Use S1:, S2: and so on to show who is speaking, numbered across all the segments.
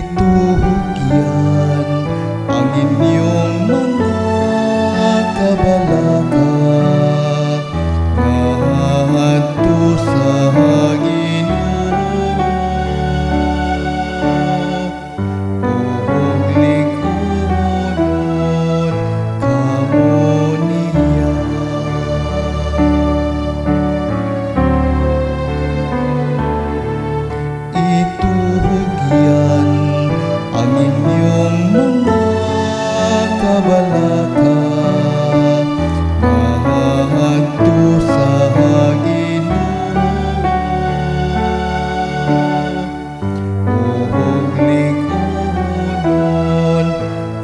S1: Ituhugyan ang inyong mga kabalaka ngadto sa Ginoo. Ug ligunon kamo niya. Ituhugyan ang inyong mga kabalaka ngadto sa Ginoo. Ug ligunon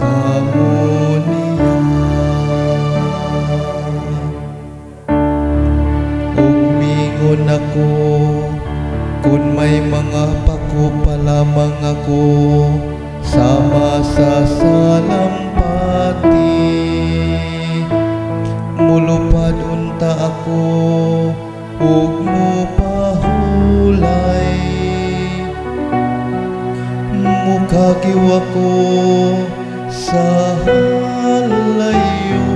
S1: kamo niya. Ug mingon ako kun may mga pako pa lamang ako sama sa salampati. Mulupad unta ako ug mupahulay. Mukagiw ako sa halayo.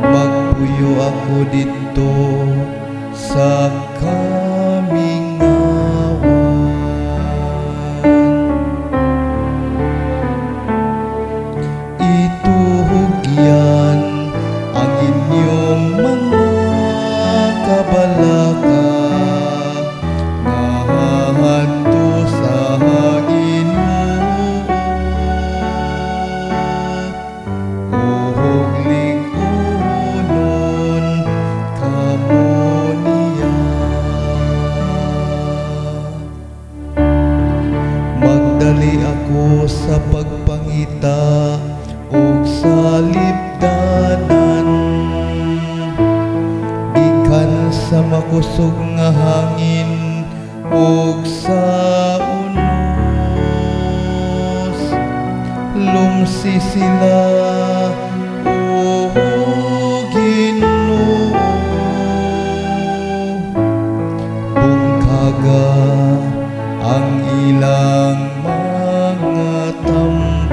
S1: Magpuyo ako dito sa kamingawan. Ituhugyan ang inyong mga kabalaka ngadto sa Ginoo. Ug ligunon kamo niya. Magdali ako sa pagpangita ug sa libdanan, gikan sa makusog nga hangin ug sa unos. Lumsi sila, o Ginoo, bungkaga ang ilang mga tambag.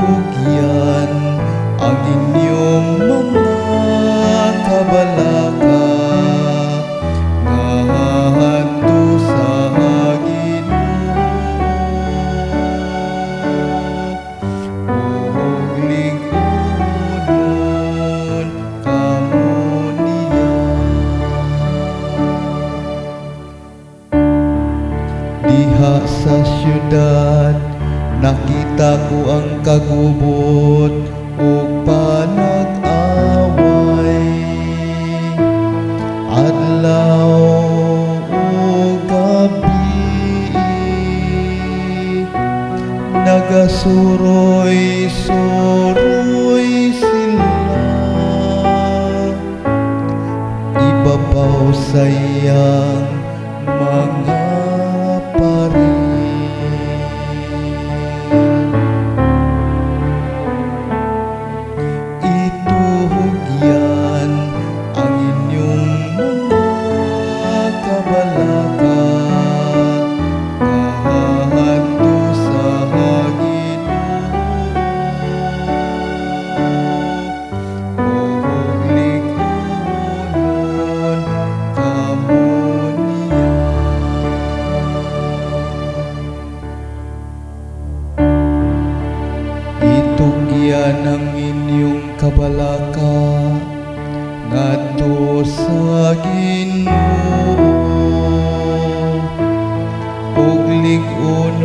S1: Ituhugyan ang inyong mga kabalaka ngadto sa Ginoo. Ug ligunon kamo niya. Diha sa syudad nakita ko ang kagubot ug panag-away. Adlaw ug gabi nagasuroy-suroy sila. Ibabaw sa iyang mga pari. Ituhugyan ang inyong mga kabalaka ngadto sa Ginoo. Ug ligunon kamo niya. Itugyan ang inyong kabalaka ngadto sa Ginoo. Ug ligunon